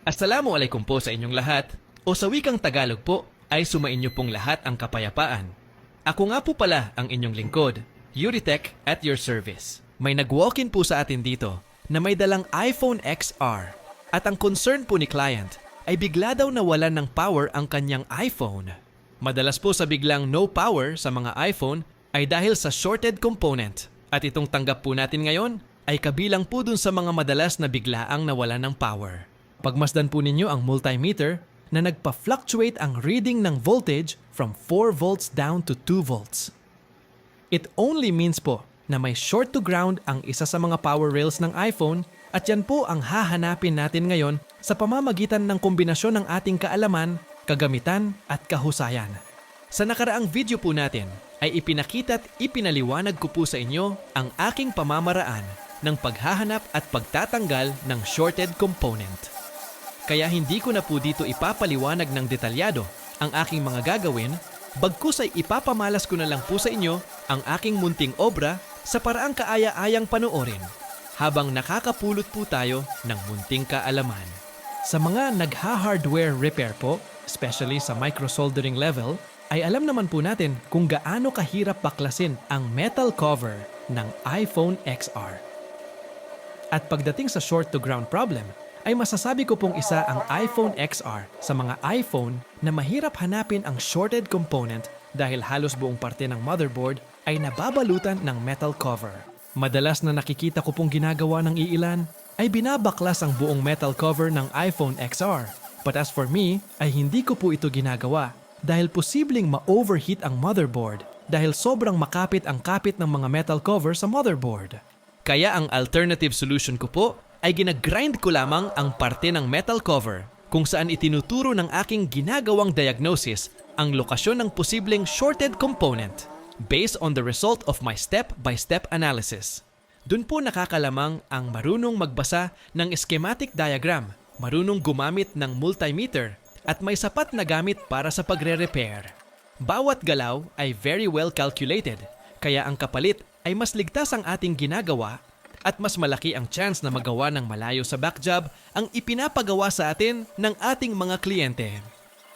Assalamualaikum po sa inyong lahat, o sa wikang Tagalog po ay sumainyo pong lahat ang kapayapaan. Ako nga po pala ang inyong lingkod, Yuritech at your service. May nag-walk-in po sa atin dito na may dalang iPhone XR at ang concern po ni client ay bigla daw nawalan ng power ang kanyang iPhone. Madalas po sa biglang no power sa mga iPhone ay dahil sa shorted component at itong tanggap po natin ngayon ay kabilang po dun sa mga madalas na biglaang nawalan ng power. Pagmasdan po ninyo ang multimeter na nagpa-fluctuate ang reading ng voltage from 4 volts down to 2 volts. It only means po na may short to ground ang isa sa mga power rails ng iPhone at yan po ang hahanapin natin ngayon sa pamamagitan ng kombinasyon ng ating kaalaman, kagamitan at kahusayan. Sa nakaraang video po natin ay ipinakita at ipinaliwanag ko po sa inyo ang aking pamamaraan ng paghahanap at pagtatanggal ng shorted component. Kaya hindi ko na po dito ipapaliwanag ng detalyado ang aking mga gagawin, bagkus ay ipapamalas ko na lang po sa inyo ang aking munting obra sa paraang kaaya-ayang panoorin habang nakakapulot po tayo ng munting kaalaman. Sa mga nagha-hardware repair po, especially sa microsoldering level, ay alam naman po natin kung gaano kahirap baklasin ang metal cover ng iPhone XR. At pagdating sa short to ground problem, ay masasabi ko pong isa ang iPhone XR sa mga iPhone na mahirap hanapin ang shorted component dahil halos buong parte ng motherboard ay nababalutan ng metal cover. Madalas na nakikita ko pong ginagawa ng iilan ay binabaklas ang buong metal cover ng iPhone XR. But as for me, ay hindi ko po ito ginagawa dahil posibleng ma-overheat ang motherboard dahil sobrang makapit ang kapit ng mga metal cover sa motherboard. Kaya ang alternative solution ko po ay ginagrind ko lamang ang parte ng metal cover kung saan itinuturo ng aking ginagawang diagnosis ang lokasyon ng posibleng shorted component based on the result of my step-by-step analysis. Dun po nakakalamang ang marunong magbasa ng schematic diagram, marunong gumamit ng multimeter at may sapat na gamit para sa pagre-repair. Bawat galaw ay very well calculated, kaya ang kapalit ay mas ligtas ang ating ginagawa at mas malaki ang chance na magawa ng malayo sa backjob ang ipinapagawa sa atin ng ating mga kliyente.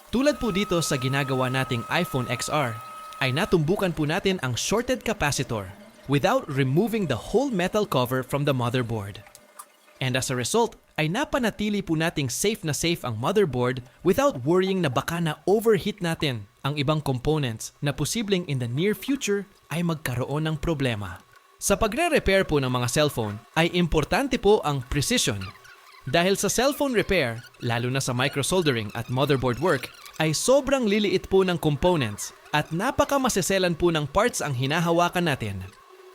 Tulad po dito sa ginagawa nating iPhone XR, ay natumbukan po natin ang shorted capacitor without removing the whole metal cover from the motherboard. And as a result, ay napanatili po nating safe na safe ang motherboard without worrying na baka na overheat natin ang ibang components na posibleng in the near future ay magkaroon ng problema. Sa pagre-repair po ng mga cellphone ay importante po ang precision. Dahil sa cellphone repair, lalo na sa microsoldering at motherboard work, ay sobrang liliit po ng components at napakamaseselan po ng parts ang hinahawakan natin.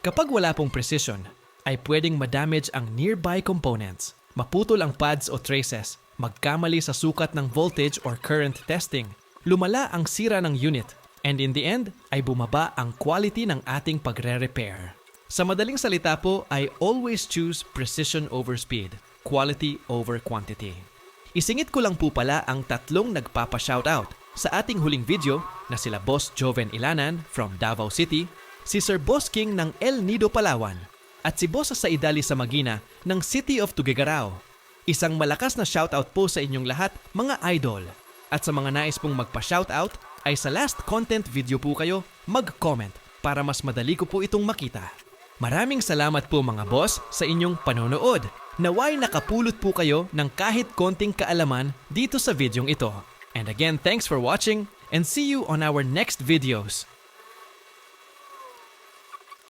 Kapag wala pong precision, ay pwedeng madamage ang nearby components, maputol ang pads o traces, magkamali sa sukat ng voltage or current testing, lumala ang sira ng unit, and in the end ay bumaba ang quality ng ating pagre-repair. Sa madaling salita po ay always choose precision over speed, quality over quantity. Isingit ko lang po pala ang tatlong nagpapa-shoutout sa ating huling video na sila Boss Joven Ilanan from Davao City, si Sir Boss King ng El Nido, Palawan, at si Boss Saidali Samagina ng City of Tuguegarao. Isang malakas na shoutout po sa inyong lahat, mga idol. At sa mga nais pong magpa-shoutout ay sa last content video po kayo mag-comment para mas madali ko po itong makita. Maraming salamat po mga boss sa inyong panonood. Naway nakapulot po kayo ng kahit konting kaalaman dito sa videong ito. And again, thanks for watching and see you on our next videos.